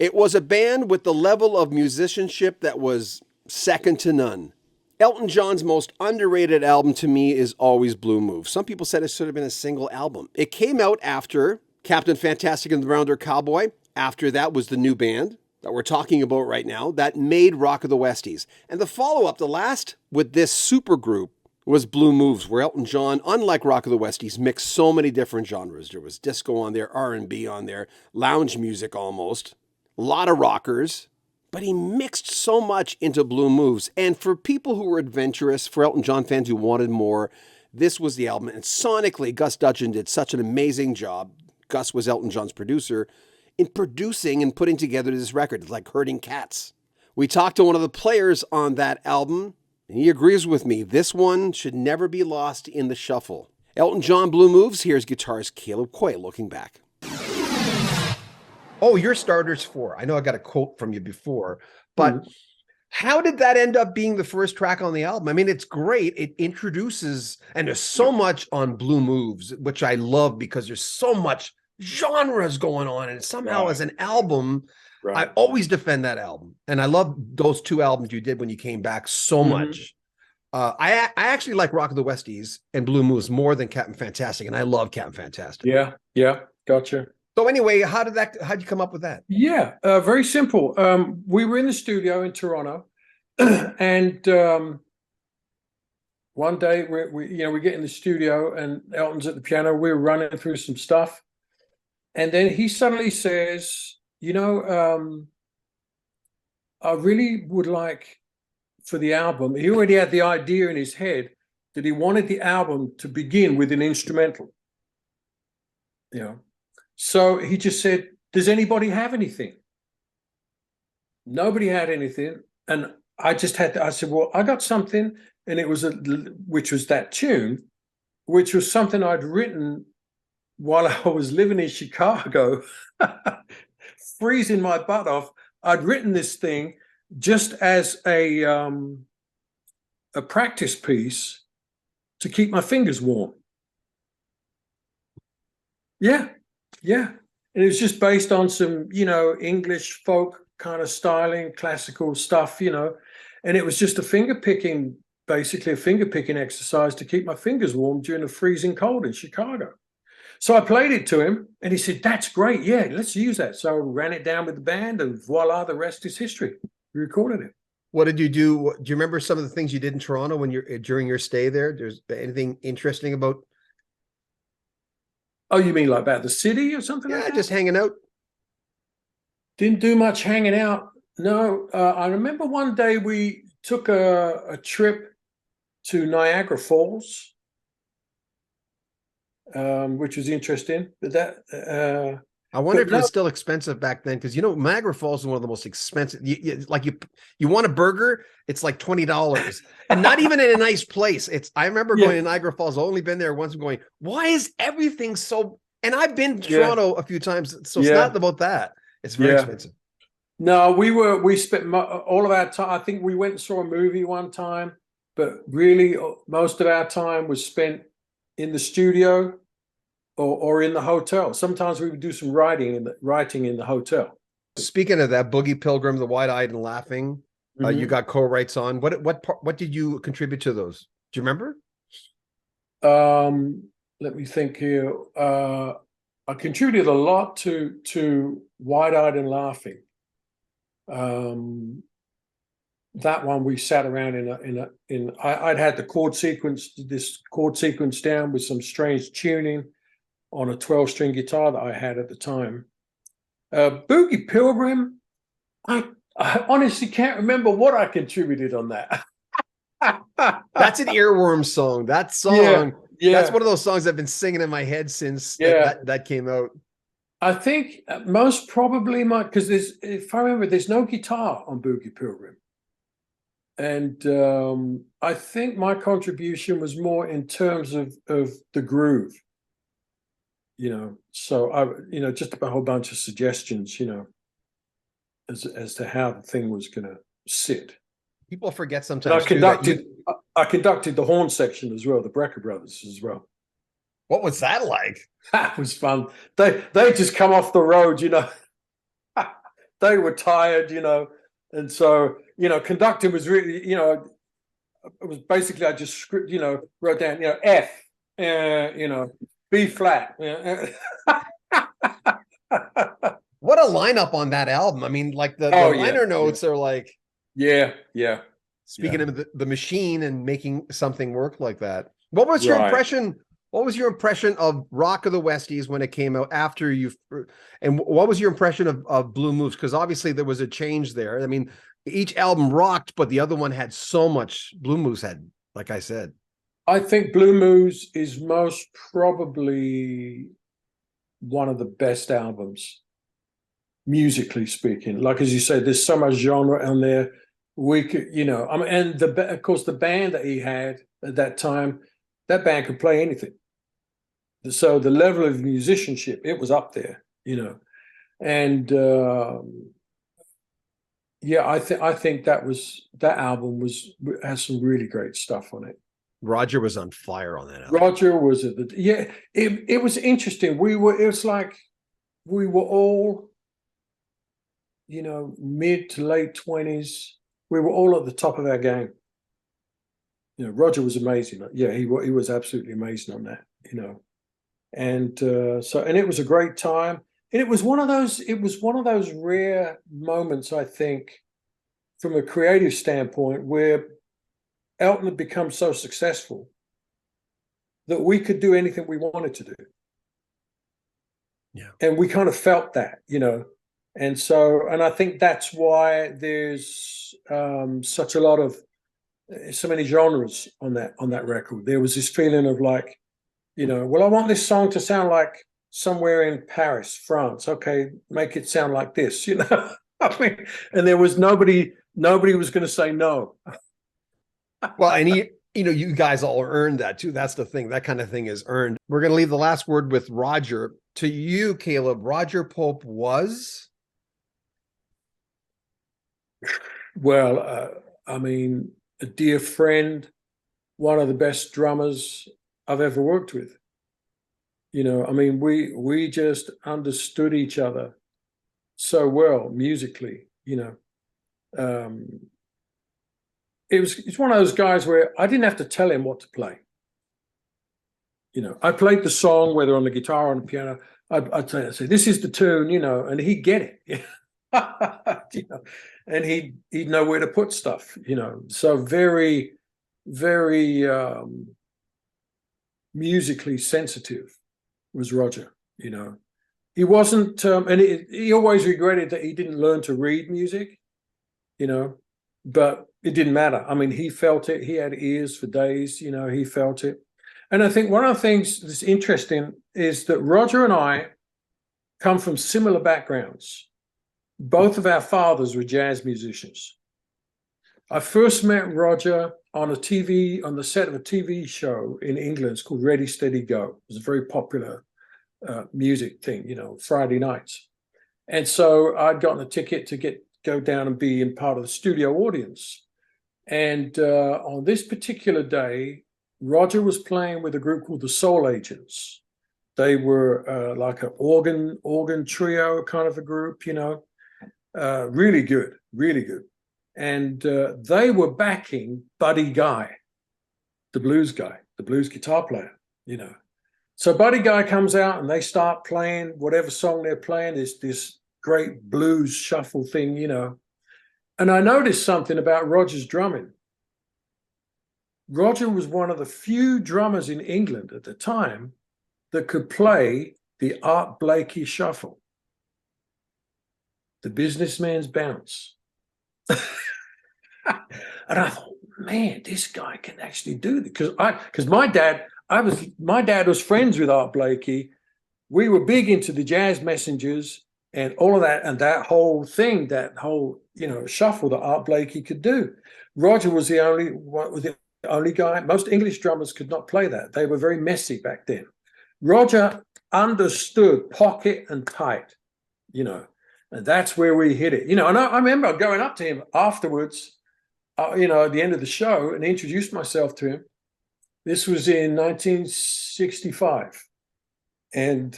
It was a band with the level of musicianship that was second to none. Elton John's most underrated album to me is always Blue Moves. Some people said it should have been a single album. It came out after Captain Fantastic and the Rounder Cowboy. After that was the new band that we're talking about right now that made Rock of the Westies. And the follow-up, the last with this supergroup, was Blue Moves, where Elton John, unlike Rock of the Westies, mixed so many different genres. There was disco on there, R&B on there, lounge music almost, a lot of rockers, but he mixed so much into Blue Moves. And for people who were adventurous, for Elton John fans who wanted more, this was the album. And sonically, Gus Dudgeon did such an amazing job. Gus was Elton John's producer in producing and putting together this record. It's like herding cats. We talked to one of the players on that album, and he agrees with me. This one should never be lost in the shuffle. Elton John, Blue Moves. Here's guitarist Caleb Quay looking back. Oh, your Starters 4. I know I got a quote from you before, but how did that end up being the first track on the album? I mean, it's great. It introduces, and there's so much on Blue Moves, which I love because there's so much genres going on. And somehow as an album, I always defend that album. And I love those two albums you did when you came back so much. I actually like Rock of the Westies and Blue Moves more than Captain Fantastic. And I love Captain Fantastic. Yeah. Gotcha. So anyway, how'd you come up with that? Yeah, very simple. We were in the studio in Toronto, and one day we get in the studio and Elton's at the piano. We were running through some stuff, and then he suddenly says, I really would like for the album. He already had the idea in his head that he wanted the album to begin with an instrumental. So he just said, does anybody have anything? Nobody had anything. And I said, well, I got something. And it was, which was that tune, which was something I'd written while I was living in Chicago, freezing my butt off. I'd written this thing just as a practice piece to keep my fingers warm. Yeah. And it was just based on some, English folk kind of styling, classical stuff, and it was just basically a finger picking exercise to keep my fingers warm during the freezing cold in Chicago. So I played it to him and he said, that's great. Yeah, let's use that. So I ran it down with the band and voila, the rest is history. We recorded it. What did you do? Do you remember some of the things you did in Toronto during your stay there? There's anything interesting about? Oh, you mean like about the city or something like that? Yeah, just hanging out. Didn't do much hanging out. No, I remember one day we took a trip to Niagara Falls, which was interesting. But I wonder if it was still expensive back then, because Niagara Falls is one of the most expensive. You want a burger, it's like $20, and not even in a nice place. I remember going to Niagara Falls. I've only been there once. And going, why is everything so? And I've been to Toronto a few times, so it's not about that. It's very expensive. No, we spent all of our time. I think we went and saw a movie one time, but really most of our time was spent in the studio. Or in the hotel. Sometimes we would do some writing in the hotel. Speaking of that, Boogie Pilgrim, The Wide-Eyed and Laughing, you got co-writes on. What did you contribute to those? Do you remember? Let me think here. I contributed a lot to Wide-Eyed and Laughing. That one we sat around I'd had this chord sequence down with some strange tuning on a 12-string guitar that I had at the time. Boogie Pilgrim, I honestly can't remember what I contributed on that. That's an earworm song. That song, that's one of those songs I've been singing in my head since that came out. I think most probably because if I remember, there's no guitar on Boogie Pilgrim. And I think my contribution was more in terms of the groove. So I, just a whole bunch of suggestions, as to how the thing was going to sit. People forget sometimes. I conducted the horn section as well, the Brecker Brothers as well. What was that like? That was fun. They just come off the road, they were tired, and so conducting was really, it was basically I just wrote down F, B flat. What a lineup on that album. I mean, like the liner notes are like, yeah. Speaking of the machine and making something work like that. What was your impression? What was your impression of Rock of the Westies when it came out after and what was your impression of Blue Moves? Because obviously there was a change there. I mean, each album rocked, but the other one had so much. Blue Moves had, like I said. I think Blue Moves is most probably one of the best albums, musically speaking. Like, as you said, there's so much genre on there. We could, and of course, the band that he had at that time, that band could play anything. So the level of musicianship, it was up there, and I think that album has some really great stuff on it. Roger was on fire on that album. Roger was it was interesting. It was like we were all, mid to late 20s. We were all at the top of our game. Roger was amazing. Yeah, he was absolutely amazing on that, And and it was a great time. And it was one of those rare moments, I think, from a creative standpoint, where Elton had become so successful that we could do anything we wanted to do. Yeah. And we kind of felt that, And so, and I think that's why there's such a lot of, so many genres on that record. There was this feeling of like, well, I want this song to sound like Somewhere in Paris, France. Okay, make it sound like this, I mean, and there was nobody was going to say no. Well, and you guys all earned that too. That's the thing. That kind of thing is earned. We're going to leave the last word with Roger. To you, Caleb, Roger Pope was? Well, I mean, a dear friend, one of the best drummers I've ever worked with. I mean, we just understood each other so well musically. It's one of those guys where I didn't have to tell him what to play. I played the song, whether on the guitar or on the piano. I'd say, this is the tune, and he'd get it. And he'd know where to put stuff, So very, very musically sensitive was Roger. He wasn't, and he always regretted that he didn't learn to read music, but it didn't matter. I mean, he felt it. He had ears for days, he felt it. And I think one of the things that's interesting is that Roger and I come from similar backgrounds. Both of our fathers were jazz musicians. I first met Roger on the set of a TV show in England. It's called Ready, Steady, Go. It was a very popular music thing, Friday nights. And so I'd gotten a ticket to go down and be in part of the studio audience. And on this particular day, Roger was playing with a group called the Soul Agents. They were like an organ trio kind of a group, really good, really good. And they were backing Buddy Guy, the blues guitar player, So Buddy Guy comes out and they start playing whatever song they're playing, is this great blues shuffle thing, And I noticed something about Roger's drumming. Roger was one of the few drummers in England at the time that could play the Art Blakey shuffle, the businessman's bounce. And I thought, man, this guy can actually do it. Because my dad was friends with Art Blakey. We were big into the Jazz Messengers and all of that, and that whole thing, shuffle that Art Blakey could do. Roger was the only guy. Most English drummers could not play that. They were very messy back then. Roger understood pocket and tight, and that's where we hit it. And I remember going up to him afterwards, at the end of the show, and introduced myself to him. This was in 1965. And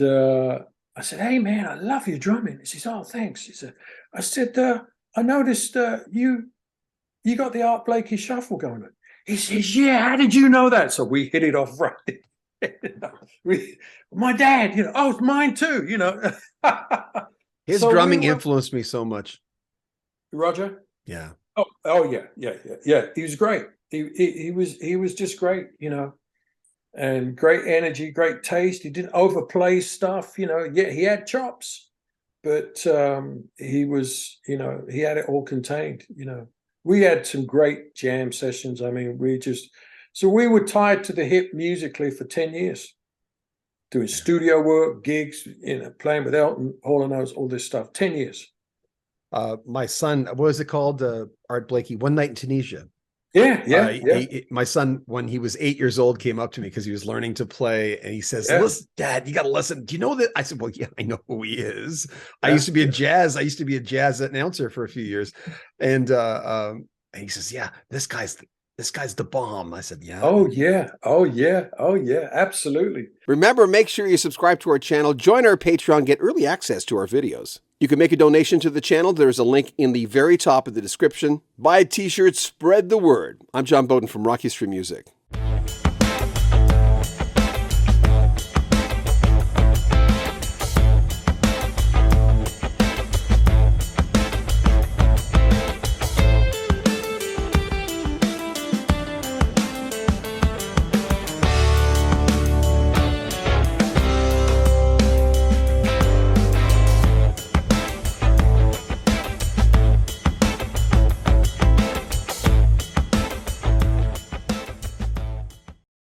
I said, "Hey man, I love your drumming." He says, "Oh, thanks." He said, I said, "I noticed you got the Art Blakey shuffle going on." He says, "Yeah, how did you know that?" So we hit it off right there. My dad, oh, it's mine too, His So drumming influenced me so much. Roger? Yeah. Oh yeah. He was great. He was just great, and great energy, great taste. He didn't overplay stuff, Yeah, he had chops, but he was, he had it all contained. We had some great jam sessions. I mean, so we were tied to the hip musically for 10 years, doing studio work, gigs, playing with Elton, Hall & Oates, all this stuff. 10 years. My son, what was it called? Art Blakey, One Night in Tunisia. Yeah. My son, when he was 8 years old, came up to me because he was learning to play, and he says, "Listen, Dad, you got to listen. Do you know that?" I said, "Well, yeah, I know who he is. I used to be a jazz announcer for a few years," and he says, "Yeah, this guy's the bomb." I said, "Yeah." Oh yeah, absolutely. Remember, make sure you subscribe to our channel, join our Patreon, get early access to our videos. You can make a donation to the channel. There's a link in the very top of the description. Buy a t-shirt, spread the word. I'm John Beaudin from Rocky Street Music.